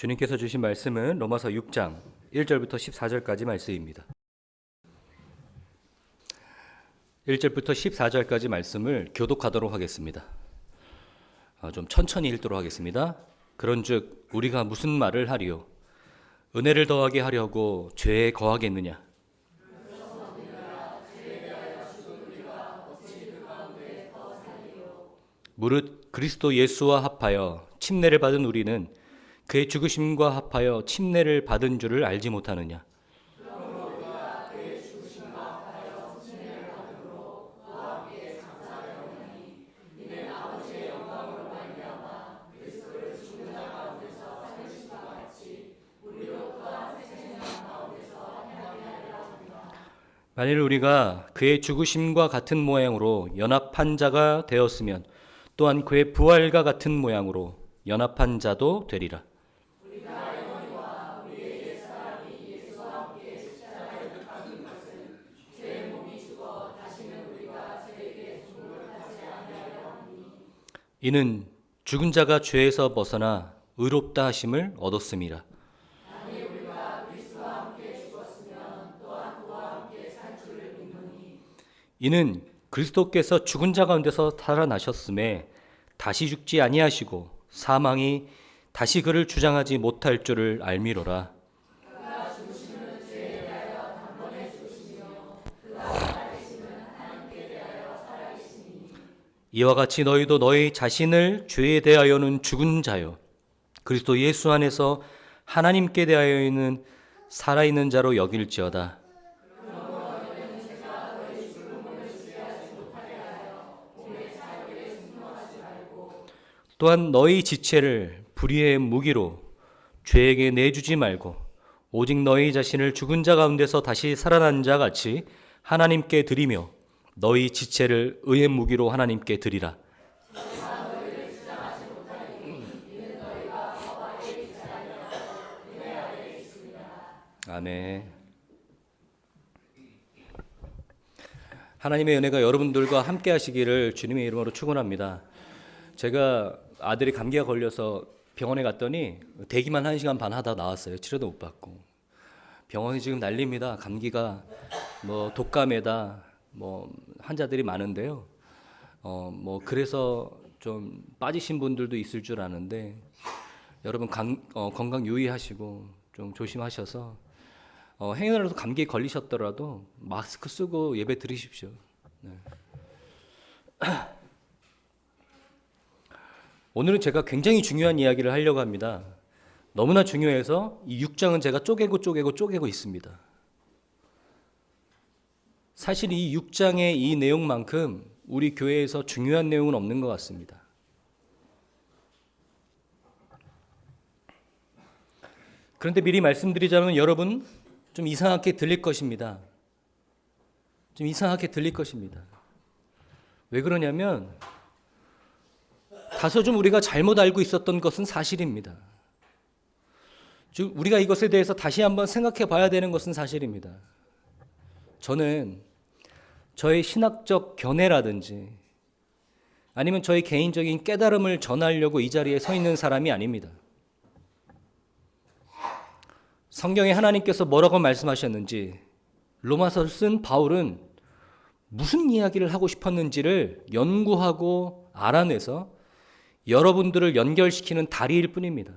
주님께서 주신 말씀은 로마서 6장 1절부터 14절까지 말씀입니다. 1절부터 14절까지 말씀을 교독하도록 하겠습니다. 좀 천천히 읽도록 하겠습니다. 그런즉 우리가 무슨 말을 하리요? 은혜를 더하게 하려고 죄에 거하겠느냐? 무릇 그리스도 예수와 합하여 침례를 받은 우리는 그의 죽으심과 합하여 침례를 받은 줄을 알지 못하느냐? 만일 우리가 그의 죽으심과 같은 모양으로 연합한 자가 되었으면 또한 그의 부활과 같은 모양으로 연합한 자도 되리라. 이는 죽은 자가 죄에서 벗어나 의롭다 하심을 얻었음이라. 이는 그리스도께서 죽은 자 가운데서 살아나셨음에 다시 죽지 아니하시고 사망이 다시 그를 주장하지 못할 줄을 알미로라. 이와 같이 너희도 너희 자신을 죄에 대하여는 죽은 자요 그리스도 예수 안에서 하나님께 대하여는 살아있는 자로 여길지어다. 또한 너희 지체를 불의의 무기로 죄에게 내주지 말고 오직 너희 자신을 죽은 자 가운데서 다시 살아난 자 같이 하나님께 드리며 너희 지체를 의의 무기로 하나님께 드리라. 아멘. 하나님의 은혜가 여러분들과 함께 하시기를 주님의 이름으로 축원합니다. 제가 아들이 감기가 걸려서 병원에 갔더니 대기만 1시간 반 하다 나왔어요. 치료도 못 받고. 병원이 지금 난립니다. 감기가 독감에다 환자들이 많은데요. 그래서 좀 빠지신 분들도 있을 줄 아는데 여러분 건강 유의하시고 좀 조심하셔서 행여라도 감기에 걸리셨더라도 마스크 쓰고 예배 드리십시오. 네. 오늘은 제가 굉장히 중요한 이야기를 하려고 합니다. 너무나 중요해서 이 6장은 제가 쪼개고 있습니다. 사실 이 6장의 이 내용만큼 우리 교회에서 중요한 내용은 없는 것 같습니다. 그런데 미리 말씀드리자면 여러분 좀 이상하게 들릴 것입니다. 왜 그러냐면 다소 좀 우리가 잘못 알고 있었던 것은 사실입니다. 즉 우리가 이것에 대해서 다시 한번 생각해 봐야 되는 것은 사실입니다. 저는 저의 신학적 견해라든지 아니면 저의 개인적인 깨달음을 전하려고 이 자리에 서 있는 사람이 아닙니다. 성경에 하나님께서 뭐라고 말씀하셨는지 로마서를 쓴 바울은 무슨 이야기를 하고 싶었는지를 연구하고 알아내서 여러분들을 연결시키는 다리일 뿐입니다.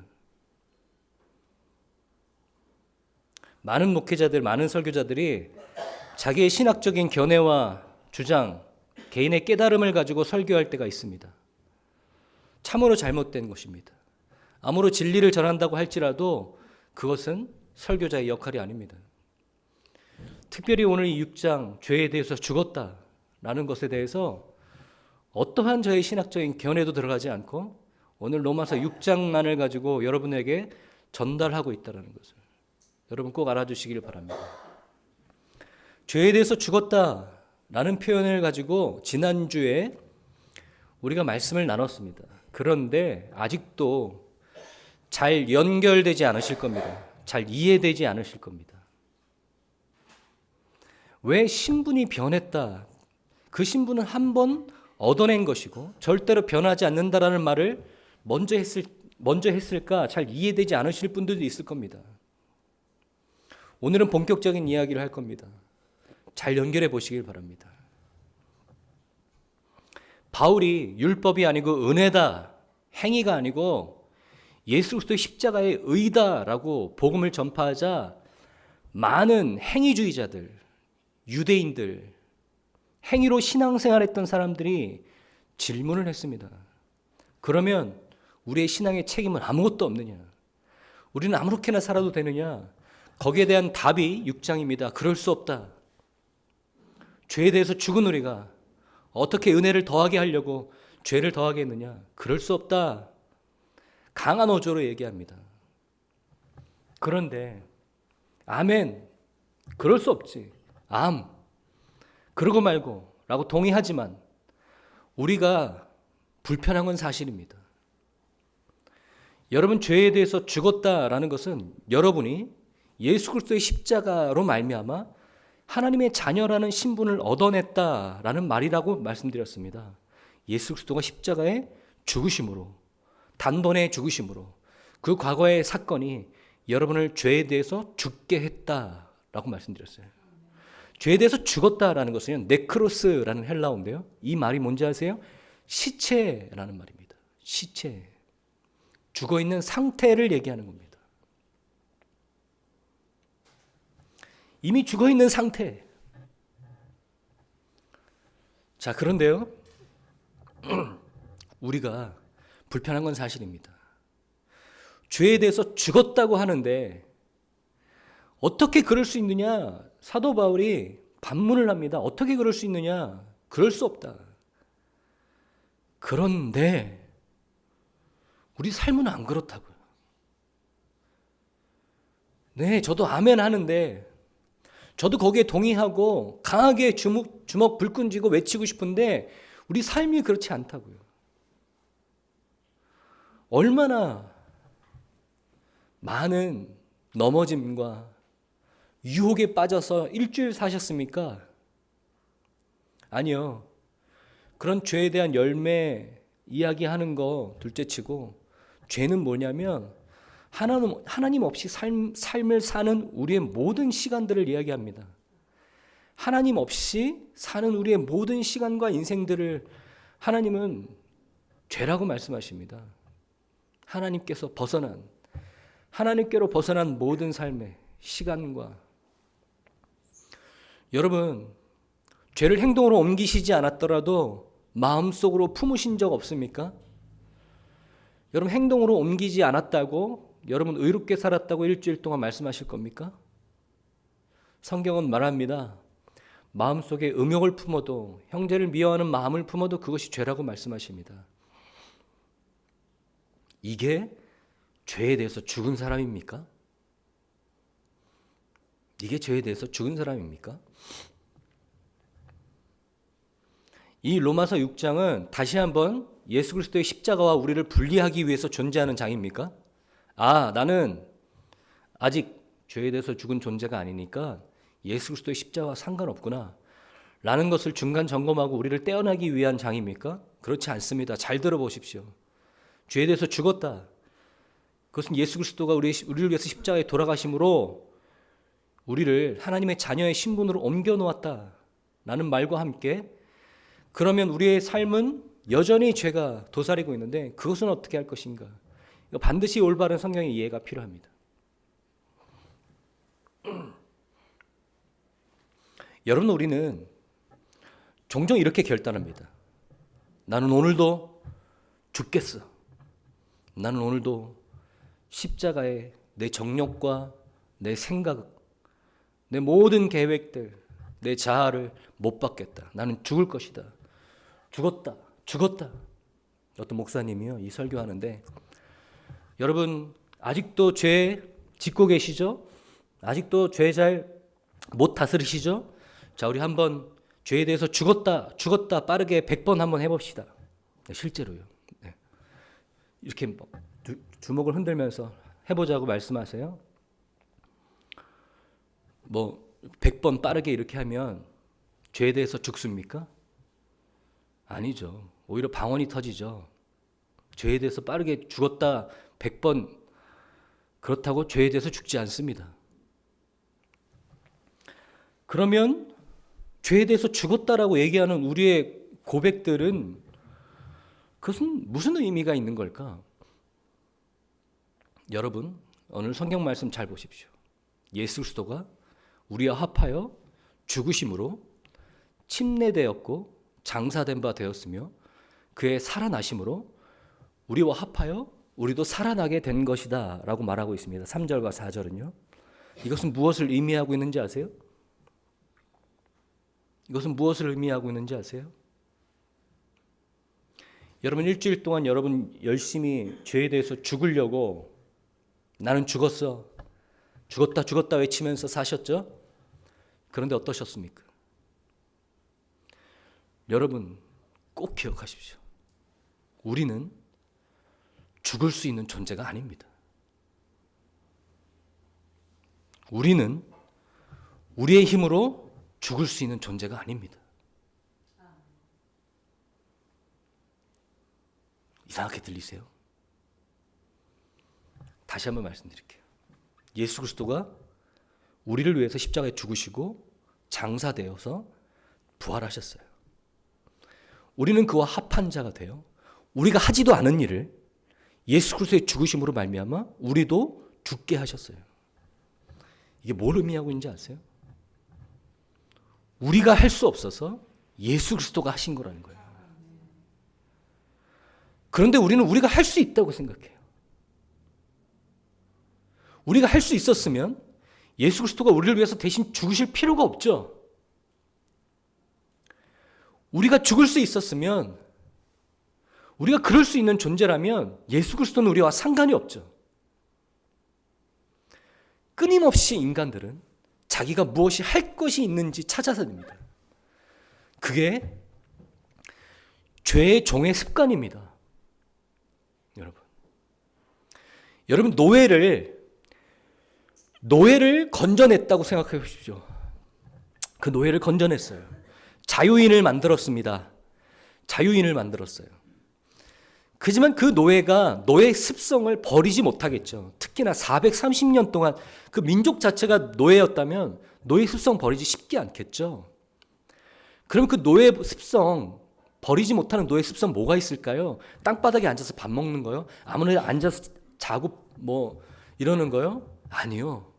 많은 목회자들, 많은 설교자들이 자기의 신학적인 견해와 주장, 개인의 깨달음을 가지고 설교할 때가 있습니다. 참으로 잘못된 것입니다. 아무리 진리를 전한다고 할지라도 그것은 설교자의 역할이 아닙니다. 특별히 오늘 이 6장 죄에 대해서 죽었다라는 것에 대해서 어떠한 저의 신학적인 견해도 들어가지 않고 오늘 로마서 6장만을 가지고 여러분에게 전달하고 있다는 것을 여러분 꼭 알아주시길 바랍니다. 죄에 대해서 죽었다라는 표현을 가지고 지난주에 우리가 말씀을 나눴습니다. 그런데 아직도 잘 연결되지 않으실 겁니다. 잘 이해되지 않으실 겁니다. 왜 신분이 변했다? 그 신분은 한 번 얻어낸 것이고 절대로 변하지 않는다라는 말을 먼저 했을 먼저 했을까 잘 이해되지 않으실 분들도 있을 겁니다. 오늘은 본격적인 이야기를 할 겁니다. 잘 연결해 보시길 바랍니다. 바울이 율법이 아니고 은혜다, 행위가 아니고 예수 그리스도의 십자가의 의다라고 복음을 전파하자 많은 행위주의자들, 유대인들, 행위로 신앙생활했던 사람들이 질문을 했습니다. 그러면 우리의 신앙의 책임은 아무것도 없느냐? 우리는 아무렇게나 살아도 되느냐? 거기에 대한 답이 6장입니다. 그럴 수 없다. 죄에 대해서 죽은 우리가 어떻게 은혜를 더하게 하려고 죄를 더하게 했느냐? 그럴 수 없다. 강한 어조로 얘기합니다. 그런데 아멘, 그럴 수 없지. 그러고 말고 라고 동의하지만 우리가 불편한 건 사실입니다. 여러분, 죄에 대해서 죽었다라는 것은 여러분이 예수 그리스도의 십자가로 말미암아 하나님의 자녀라는 신분을 얻어냈다라는 말이라고 말씀드렸습니다. 예수 그리스도가 십자가에 죽으심으로, 단번에 죽으심으로 그 과거의 사건이 여러분을 죄에 대해서 죽게 했다라고 말씀드렸어요. 죄에 대해서 죽었다라는 것은 네크로스라는 헬라어인데요. 이 말이 뭔지 아세요? 시체라는 말입니다. 시체. 죽어있는 상태를 얘기하는 겁니다. 이미 죽어있는 상태. 자, 그런데요. 우리가 불편한 건 사실입니다. 죄에 대해서 죽었다고 하는데 어떻게 그럴 수 있느냐? 사도 바울이 반문을 합니다. 어떻게 그럴 수 있느냐? 그럴 수 없다. 그런데 우리 삶은 안 그렇다고요. 네, 저도 아멘 하는데 저도 거기에 동의하고 강하게 주먹 불끈 쥐고 외치고 싶은데 우리 삶이 그렇지 않다고요. 얼마나 많은 넘어짐과 유혹에 빠져서 일주일 사셨습니까? 아니요. 그런 죄에 대한 열매 이야기하는 거 둘째치고 죄는 뭐냐면 하나님 없이 삶을 사는 우리의 모든 시간들을 이야기합니다. 하나님 없이 사는 우리의 모든 시간과 인생들을 하나님은 죄라고 말씀하십니다. 하나님께로 벗어난 모든 삶의 시간과 여러분, 죄를 행동으로 옮기시지 않았더라도 마음속으로 품으신 적 없습니까? 여러분, 행동으로 옮기지 않았다고 여러분 의롭게 살았다고 일주일 동안 말씀하실 겁니까? 성경은 말합니다. 마음속에 음욕을 품어도, 형제를 미워하는 마음을 품어도 그것이 죄라고 말씀하십니다. 이게 죄에 대해서 죽은 사람입니까? 이게 죄에 대해서 죽은 사람입니까? 이 로마서 6장은 다시 한번 예수 그리스도의 십자가와 우리를 분리하기 위해서 존재하는 장입니까? 나는 아직 죄에 대해서 죽은 존재가 아니니까 예수 그리스도의 십자가와 상관없구나 라는 것을 중간 점검하고 우리를 떼어내기 위한 장입니까? 그렇지 않습니다. 잘 들어보십시오. 죄에 대해서 죽었다. 그것은 예수 그리스도가 우리를 위해서 십자가에 돌아가심으로 우리를 하나님의 자녀의 신분으로 옮겨 놓았다라는 말과 함께 그러면 우리의 삶은 여전히 죄가 도사리고 있는데 그것은 어떻게 할 것인가? 반드시 올바른 성경의 이해가 필요합니다. 여러분, 우리는 종종 이렇게 결단합니다. 나는 오늘도 죽겠어. 나는 오늘도 십자가에 내 정욕과 내 생각, 내 모든 계획들, 내 자아를 못 받겠다. 나는 죽을 것이다. 죽었다. 어떤 목사님이요, 이 설교하는데 여러분 아직도 죄 짓고 계시죠? 아직도 죄 잘 못 다스리시죠? 자, 우리 한번 죄에 대해서 죽었다 빠르게 100번 한번 해봅시다. 네, 실제로요. 네. 이렇게 주먹을 흔들면서 해보자고 말씀하세요. 100번 빠르게 이렇게 하면 죄에 대해서 죽습니까? 아니죠. 오히려 방언이 터지죠. 죄에 대해서 빠르게 죽었다 100번 그렇다고 죄에 대해서 죽지 않습니다. 그러면 죄에 대해서 죽었다라고 얘기하는 우리의 고백들은 그것은 무슨 의미가 있는 걸까? 여러분, 오늘 성경 말씀 잘 보십시오. 예수 그리스도가 우리와 합하여 죽으심으로 침례되었고 장사된 바 되었으며 그의 살아나심으로 우리와 합하여 우리도 살아나게 된 것이다 라고 말하고 있습니다. 3절과 4절은요. 이것은 무엇을 의미하고 있는지 아세요? 이것은 무엇을 의미하고 있는지 아세요? 여러분 일주일 동안 여러분 열심히 죄에 대해서 죽으려고 나는 죽었어. 죽었다 외치면서 사셨죠? 그런데 어떠셨습니까? 여러분 꼭 기억하십시오. 우리는 죽을 수 있는 존재가 아닙니다. 우리는 우리의 힘으로 죽을 수 있는 존재가 아닙니다. 이상하게 들리세요? 다시 한번 말씀드릴게요. 예수 그리스도가 우리를 위해서 십자가에 죽으시고 장사되어서 부활하셨어요. 우리는 그와 합한 자가 되어 우리가 하지도 않은 일을 예수 그리스도의 죽으심으로 말미암아 우리도 죽게 하셨어요. 이게 뭘 의미하고 있는지 아세요? 우리가 할 수 없어서 예수 그리스도가 하신 거라는 거예요. 그런데 우리는 우리가 할 수 있다고 생각해요. 우리가 할 수 있었으면 예수 그리스도가 우리를 위해서 대신 죽으실 필요가 없죠. 우리가 죽을 수 있었으면, 우리가 그럴 수 있는 존재라면 예수 그리스도는 우리와 상관이 없죠. 끊임없이 인간들은 자기가 무엇이 할 것이 있는지 찾아서 됩니다. 그게 죄의 종의 습관입니다. 여러분 노예를 건져냈다고 생각해 보십시오. 그 노예를 건져냈어요. 자유인을 만들었습니다. 자유인을 만들었어요. 그지만 그 노예가 노예의 습성을 버리지 못하겠죠. 특히나 430년 동안 그 민족 자체가 노예였다면 노예 습성 버리지 쉽지 않겠죠. 그럼 그 노예 습성, 버리지 못하는 노예 습성 뭐가 있을까요? 땅바닥에 앉아서 밥 먹는 거요? 아무나 앉아서 자고 뭐 이러는 거요? 아니요.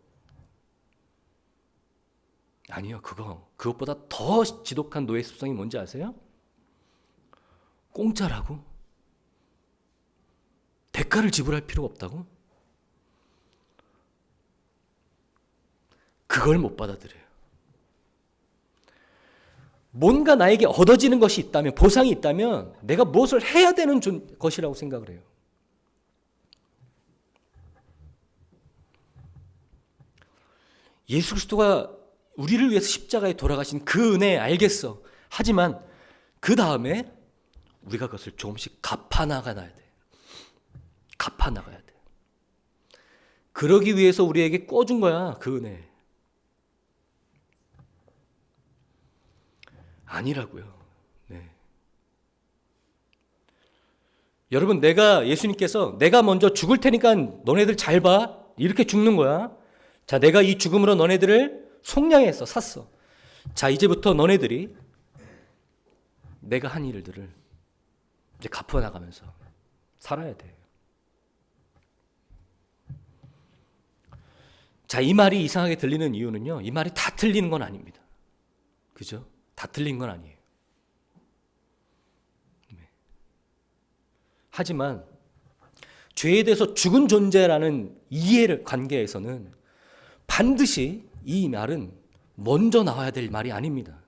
그것보다 더 지독한 노예 습성이 뭔지 아세요? 공짜라고? 대가를 지불할 필요가 없다고? 그걸 못 받아들여요. 뭔가 나에게 얻어지는 것이 있다면, 보상이 있다면 내가 무엇을 해야 되는 것이라고 생각을 해요. 예수 그리스도가 우리를 위해서 십자가에 돌아가신 그 은혜 알겠어. 하지만 그 다음에 우리가 그것을 조금씩 갚아나가야 돼. 갚아나가야 돼. 그러기 위해서 우리에게 꿔준 거야, 그 은혜. 아니라고요. 네. 여러분, 예수님께서 내가 먼저 죽을 테니까 너네들 잘 봐. 이렇게 죽는 거야. 자, 내가 이 죽음으로 너네들을 속량해서 샀어. 자, 이제부터 너네들이 내가 한 일들을 이제 갚아나가면서 살아야 돼. 자, 이 말이 이상하게 들리는 이유는요, 이 말이 다 틀리는 건 아닙니다. 그죠? 다 틀린 건 아니에요. 네. 하지만 죄에 대해서 죽은 존재라는 이해를 관계에서는 반드시 이 말은 먼저 나와야 될 말이 아닙니다.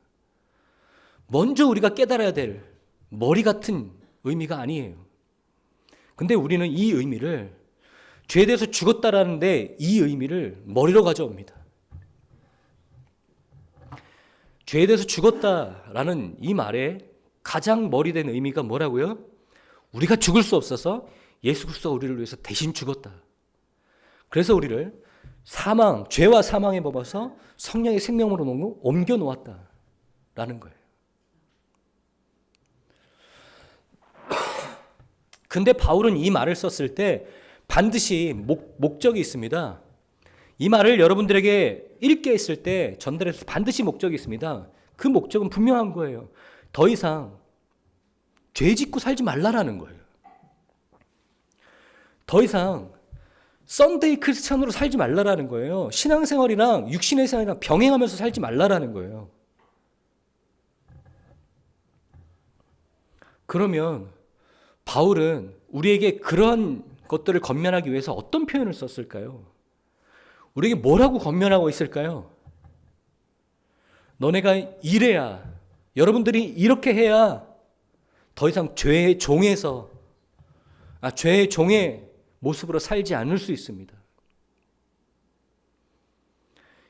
먼저 우리가 깨달아야 될 머리 같은 의미가 아니에요. 근데 우리는 이 의미를, 죄에 대해서 죽었다라는데 이 의미를 머리로 가져옵니다. 죄에 대해서 죽었다라는 이 말의 가장 머리된 의미가 뭐라고요? 우리가 죽을 수 없어서 예수 그리스도가 우리를 위해서 대신 죽었다. 그래서 우리를 죄와 사망에 법어서 성령의 생명으로 옮겨 놓았다라는 거예요. 근데 바울은 이 말을 썼을 때 반드시 목적이 있습니다. 이 말을 여러분들에게 읽게 했을 때 전달해서 반드시 목적이 있습니다. 그 목적은 분명한 거예요. 더 이상 죄 짓고 살지 말라라는 거예요. 더 이상 썬데이 크리스찬으로 살지 말라라는 거예요. 신앙생활이랑 육신의 생활이랑 병행하면서 살지 말라라는 거예요. 그러면 바울은 우리에게 그러한 것들을 권면하기 위해서 어떤 표현을 썼을까요? 우리에게 뭐라고 권면하고 있을까요? 너네가 이래야, 여러분들이 이렇게 해야 더 이상 죄의 종의 모습으로 살지 않을 수 있습니다.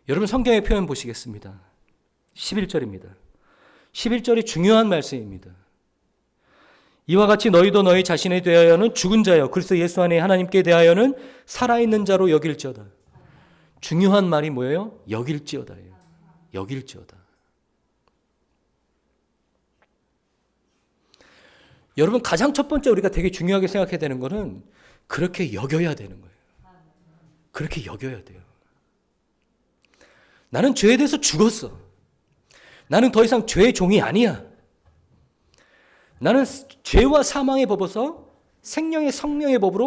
여러분 성경의 표현 보시겠습니다. 11절입니다. 11절이 중요한 말씀입니다. 이와 같이 너희도 너희 자신에 대하여는 죽은 자여 그리스도 예수 안에 하나님께 대하여는 살아있는 자로 여길지어다. 중요한 말이 뭐예요? 여길지어다예요. 여길지어다. 여러분 가장 첫 번째 우리가 되게 중요하게 생각해야 되는 것은 그렇게 여겨야 되는 거예요. 그렇게 여겨야 돼요. 나는 죄에 대해서 죽었어. 나는 더 이상 죄의 종이 아니야. 나는 죄와 사망의 법에서 생명의 성령의 법으로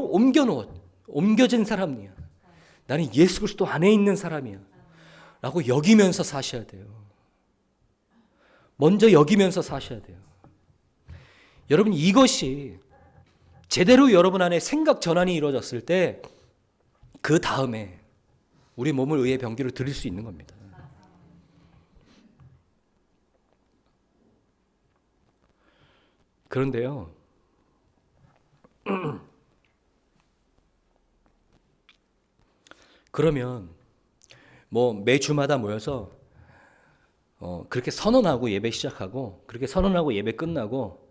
옮겨진 사람이야. 나는 예수 그리스도 안에 있는 사람이야. 라고 여기면서 사셔야 돼요. 먼저 여기면서 사셔야 돼요. 여러분 이것이 제대로 여러분 안에 생각 전환이 이루어졌을 때 그 다음에 우리 몸을 의의 병기로 드릴 수 있는 겁니다. 그런데요. 그러면 매주마다 모여서 그렇게 선언하고 예배 시작하고 그렇게 선언하고 예배 끝나고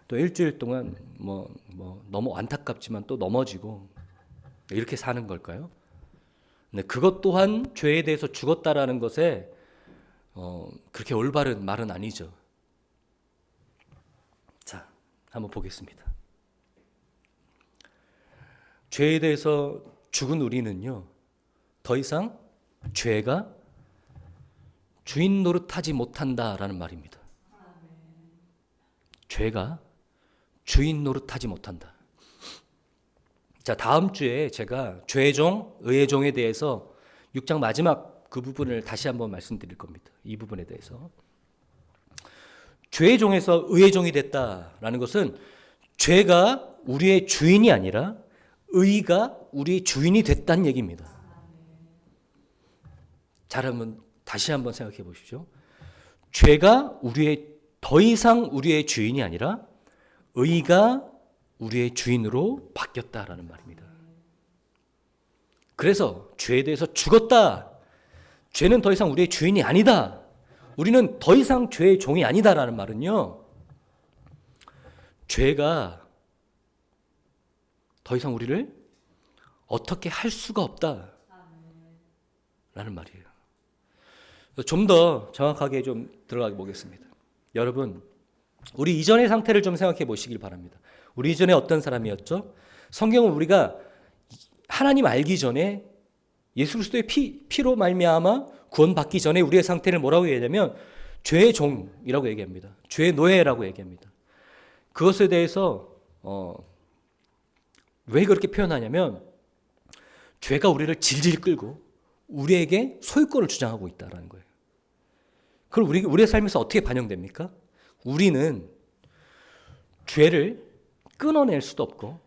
또 일주일 동안 너무 안타깝지만 또 넘어지고 이렇게 사는 걸까요? 근데 그것 또한 죄에 대해서 죽었다라는 것에 그렇게 올바른 말은 아니죠. 자, 한번 보겠습니다. 죄에 대해서 죽은 우리는요, 더 이상 죄가 주인 노릇하지 못한다라는 말입니다. 죄가 주인 노릇하지 못한다. 자, 다음 주에 제가 죄의 종, 의의 종에 대해서 6장 마지막 그 부분을 다시 한번 말씀드릴 겁니다. 이 부분에 대해서. 죄의 종에서 의의 종이 됐다라는 것은 죄가 우리의 주인이 아니라 의가 우리의 주인이 됐다는 얘기입니다. 다시 한번 생각해 보십시오. 죄가 더 이상 우리의 주인이 아니라 의가 우리의 주인으로 바뀌었다라는 말입니다. 그래서 죄에 대해서 죽었다. 죄는 더 이상 우리의 주인이 아니다. 우리는 더 이상 죄의 종이 아니다라는 말은요, 죄가 더 이상 우리를 어떻게 할 수가 없다라는 말이에요. 좀 더 정확하게 좀 들어가 보겠습니다. 여러분, 우리 이전의 상태를 좀 생각해 보시길 바랍니다. 우리 이전에 어떤 사람이었죠? 성경은 우리가 하나님 알기 전에 예수 그리스도의 피로 말미암아 구원받기 전에 우리의 상태를 뭐라고 얘기하냐면 죄의 종이라고 얘기합니다. 죄의 노예라고 얘기합니다. 그것에 대해서 왜 그렇게 표현하냐면 죄가 우리를 질질 끌고 우리에게 소유권을 주장하고 있다는 거예요. 그럼 우리의 삶에서 어떻게 반영됩니까? 우리는 죄를 끊어낼 수도 없고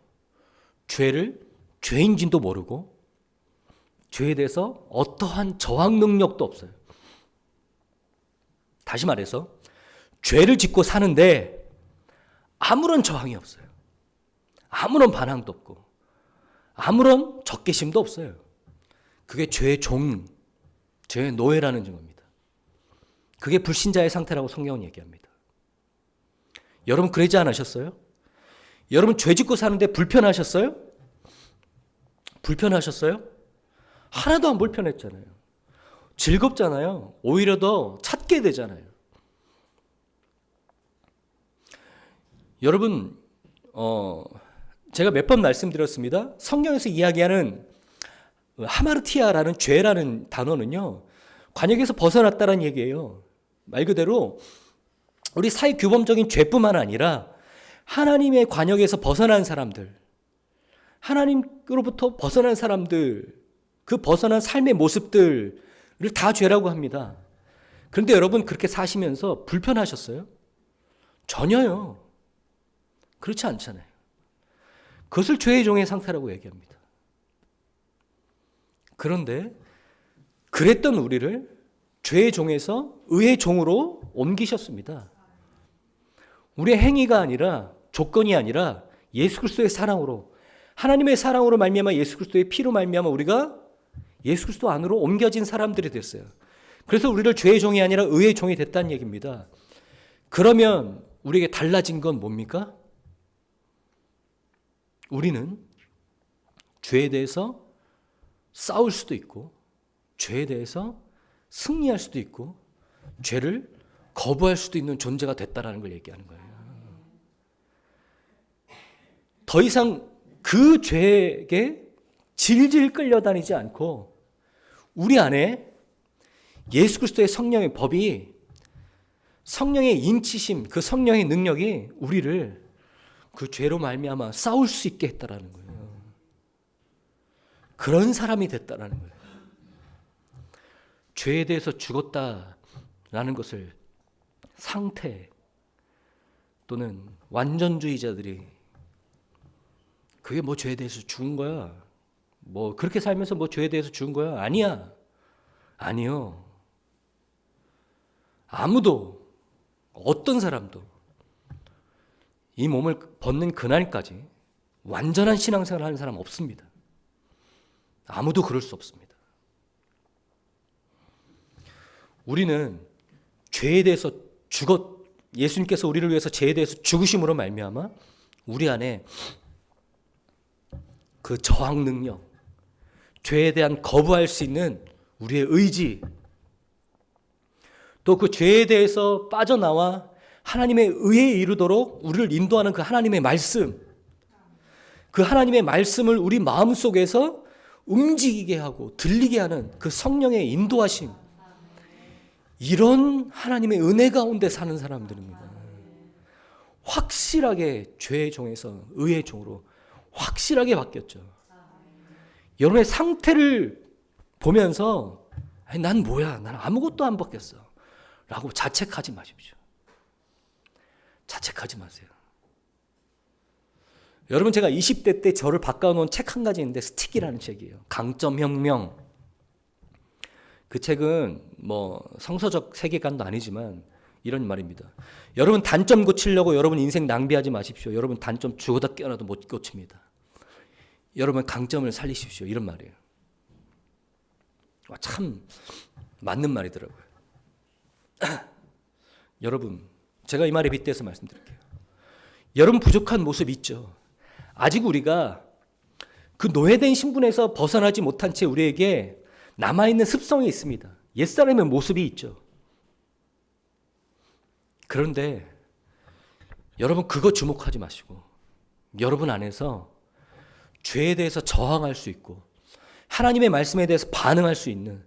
죄를 죄인지도 모르고 죄에 대해서 어떠한 저항 능력도 없어요. 다시 말해서 죄를 짓고 사는데 아무런 저항이 없어요. 아무런 반항도 없고 아무런 적개심도 없어요. 그게 죄의 종, 죄의 노예라는 증거입니다. 그게 불신자의 상태라고 성경은 얘기합니다. 여러분 그러지 않으셨어요? 여러분 죄 짓고 사는데 불편하셨어요? 불편하셨어요? 하나도 안 불편했잖아요. 즐겁잖아요. 오히려 더 찾게 되잖아요. 여러분 제가 몇 번 말씀드렸습니다. 성경에서 이야기하는 하마르티아라는 죄라는 단어는요, 관역에서 벗어났다는 얘기예요. 말 그대로 우리 사회 규범적인 죄뿐만 아니라 하나님의 관역에서 벗어난 사람들, 하나님으로부터 벗어난 사람들, 그 벗어난 삶의 모습들을 다 죄라고 합니다. 그런데 여러분 그렇게 사시면서 불편하셨어요? 전혀요. 그렇지 않잖아요. 그것을 죄의 종의 상태라고 얘기합니다. 그런데 그랬던 우리를 죄의 종에서 의의 종으로 옮기셨습니다. 우리의 행위가 아니라, 조건이 아니라 예수 그리스도의 사랑으로, 하나님의 사랑으로 말미암아 예수 그리스도의 피로 말미암아 우리가 예수 그리스도 안으로 옮겨진 사람들이 됐어요. 그래서 우리를 죄의 종이 아니라 의의 종이 됐다는 얘기입니다. 그러면 우리에게 달라진 건 뭡니까? 우리는 죄에 대해서 싸울 수도 있고, 죄에 대해서 승리할 수도 있고, 죄를 거부할 수도 있는 존재가 됐다라는 걸 얘기하는 거예요. 더 이상 그 죄에게 질질 끌려다니지 않고 우리 안에 예수 그리스도의 성령의 법이, 성령의 인치심, 그 성령의 능력이 우리를 그 죄로 말미암아 싸울 수 있게 했다라는 거예요. 그런 사람이 됐다라는 거예요. 죄에 대해서 죽었다라는 것을 상태 또는 완전주의자들이, 그게 뭐 죄에 대해서 죽은 거야, 뭐 그렇게 살면서 뭐 죄에 대해서 죽은 거야, 아니야, 아니요. 아무도, 어떤 사람도 이 몸을 벗는 그날까지 완전한 신앙생활을 하는 사람 없습니다. 아무도 그럴 수 없습니다. 우리는 죄에 대해서 예수님께서 우리를 위해서 죄에 대해서 죽으심으로 말미암아 우리 안에 그 저항 능력, 죄에 대한 거부할 수 있는 우리의 의지, 또 그 죄에 대해서 빠져나와 하나님의 의에 이르도록 우리를 인도하는 그 하나님의 말씀, 그 하나님의 말씀을 우리 마음속에서 움직이게 하고 들리게 하는 그 성령의 인도하심, 이런 하나님의 은혜 가운데 사는 사람들입니다. 확실하게 죄의 종에서 의의 종으로 확실하게 바뀌었죠. 여러분의 상태를 보면서 난 뭐야, 난 아무것도 안 바뀌었어 라고 자책하지 마십시오. 자책하지 마세요. 여러분, 제가 20대 때 저를 바꿔놓은 책 한 가지 있는데 스틱이라는 책이에요. 강점혁명. 그 책은 뭐 성서적 세계관도 아니지만 이런 말입니다. 여러분 단점 고치려고 여러분 인생 낭비하지 마십시오. 여러분 단점 죽어다 깨어나도 못 고칩니다. 여러분 강점을 살리십시오. 이런 말이에요. 참 맞는 말이더라고요. 여러분, 제가 이 말에 빗대서 말씀드릴게요. 여러분 부족한 모습 있죠. 아직 우리가 그 노예된 신분에서 벗어나지 못한 채 우리에게 남아있는 습성이 있습니다. 옛사람의 모습이 있죠. 그런데 여러분 그거 주목하지 마시고 여러분 안에서 죄에 대해서 저항할 수 있고 하나님의 말씀에 대해서 반응할 수 있는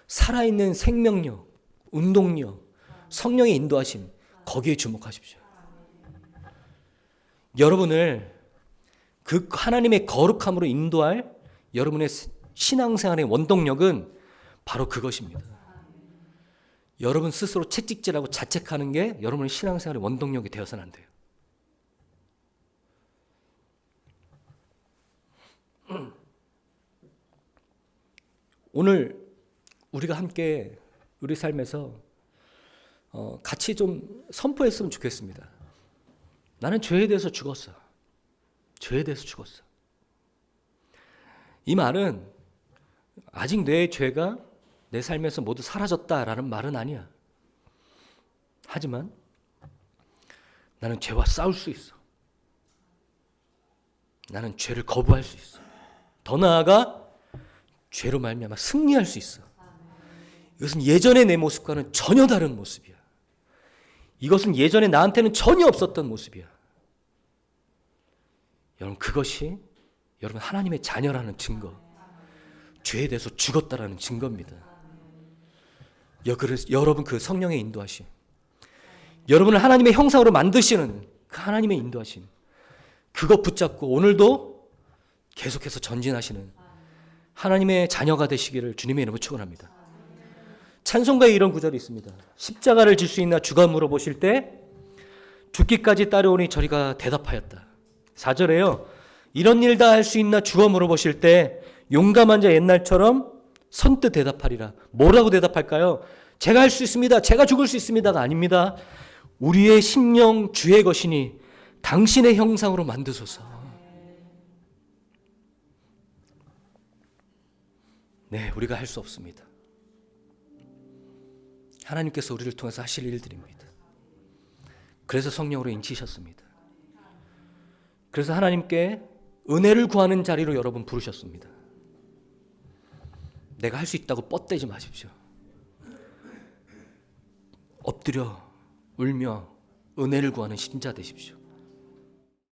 살아있는 생명력, 운동력, 성령의 인도하심, 거기에 주목하십시오. 여러분을 그 하나님의 거룩함으로 인도할 여러분의 신앙생활의 원동력은 바로 그것입니다. 여러분 스스로 채찍질하고 자책하는 게 여러분의 신앙생활의 원동력이 되어서는 안 돼요. 오늘 우리가 함께 우리 삶에서 같이 좀 선포했으면 좋겠습니다. 나는 죄에 대해서 죽었어. 죄에 대해서 죽었어. 이 말은 아직 내 죄가 내 삶에서 모두 사라졌다라는 말은 아니야. 하지만 나는 죄와 싸울 수 있어. 나는 죄를 거부할 수 있어. 더 나아가 죄로 말미암아 승리할 수 있어. 이것은 예전의 내 모습과는 전혀 다른 모습이야. 이것은 예전에 나한테는 전혀 없었던 모습이야. 여러분 그것이 여러분 하나님의 자녀라는 증거, 죄에 대해서 죽었다라는 증거입니다. 여러분 그 성령의 인도하심, 여러분을 하나님의 형상으로 만드시는 그 하나님의 인도하심, 그거 붙잡고 오늘도 계속해서 전진하시는 하나님의 자녀가 되시기를 주님의 이름으로 축원합니다. 찬송가에 이런 구절이 있습니다. 십자가를 질 수 있나 주가 물어보실 때 죽기까지 따르오니 저리가 대답하였다. 4절에요. 이런 일 다 할 수 있나 주가 물어보실 때 용감한 자 옛날처럼 선뜻 대답하리라. 뭐라고 대답할까요? 제가 할 수 있습니다. 제가 죽을 수 있습니다가 아닙니다. 우리의 심령 주의 것이니 당신의 형상으로 만드소서. 네, 우리가 할 수 없습니다. 하나님께서 우리를 통해서 하실 일들입니다. 그래서 성령으로 인치셨습니다. 그래서 하나님께 은혜를 구하는 자리로 여러분 부르셨습니다. 내가 할 수 있다고 뻗대지 마십시오. 엎드려 울며 은혜를 구하는 신자 되십시오.